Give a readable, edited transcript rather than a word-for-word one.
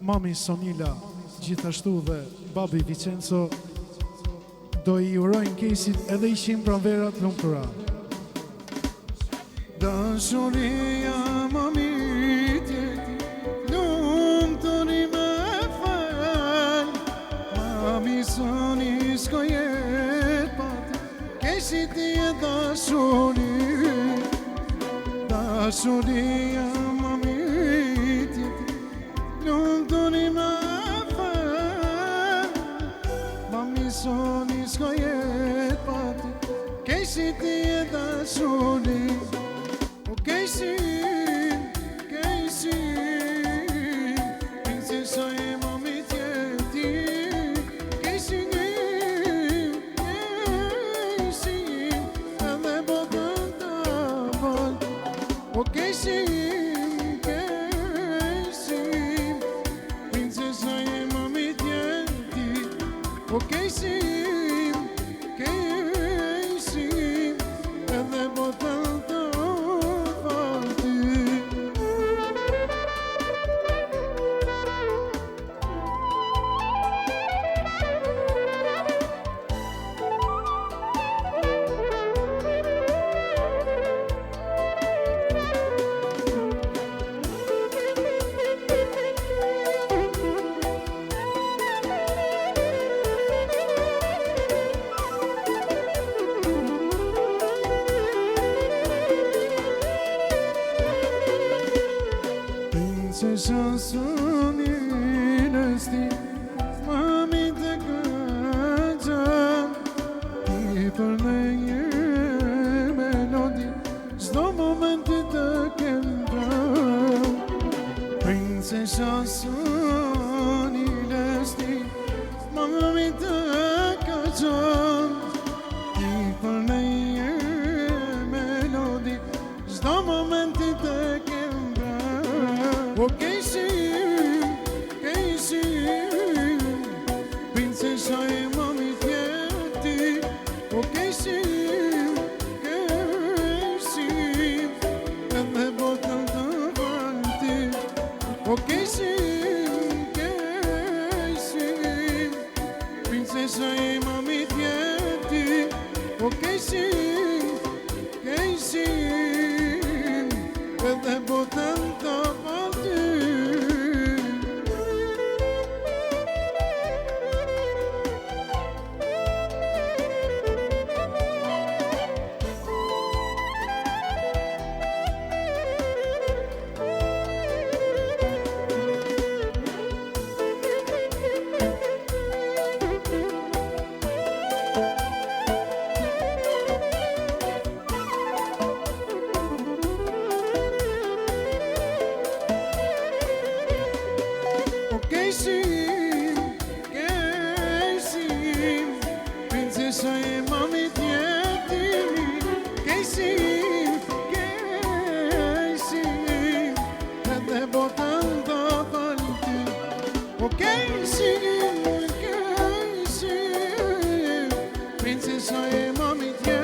mami Sonila, gjithashtu dhe babi Vicenzo, do I urojnë Kejsit edhe 100 pranverat lumtura. Dashuria mamitje, lumturi me fal, mami Soni s'ko jet pat, Kejsit I e dashuria mamitje, lumturi me fal, mami Soni s'ko jet pat, Kejsit I e dashuria. Kejsin, Kejsin, princesa e mamit jeti. Kejsin, Kejsin, edhe botën të val. O Kejsin, Kejsin, princesa e mamit jeti. O Kejsin, Kejsin, edhe botën të Princesa Sonilës ti, mami të këgjan, ti për me një melodi, s'do momenti të kem pran. Princesa Sonilës ti, mami të këgjan, ti për me një melodi, s'do momenti të kem pran. O Kejsin, Kejsin, princesa e mamit jeti. O Kejsin, Kejsin, edhe botën të valti. O Kejsin, Kejsin, princesa e mamit jeti. O Kejsin, Kejsin, edhe botën të valti. Kejsin, Kejsin, princesa e mamit jeti. Kejsin, Kejsin, edhe botën të valti. O Kejsin, Kejsin, princesa e mamit jeti.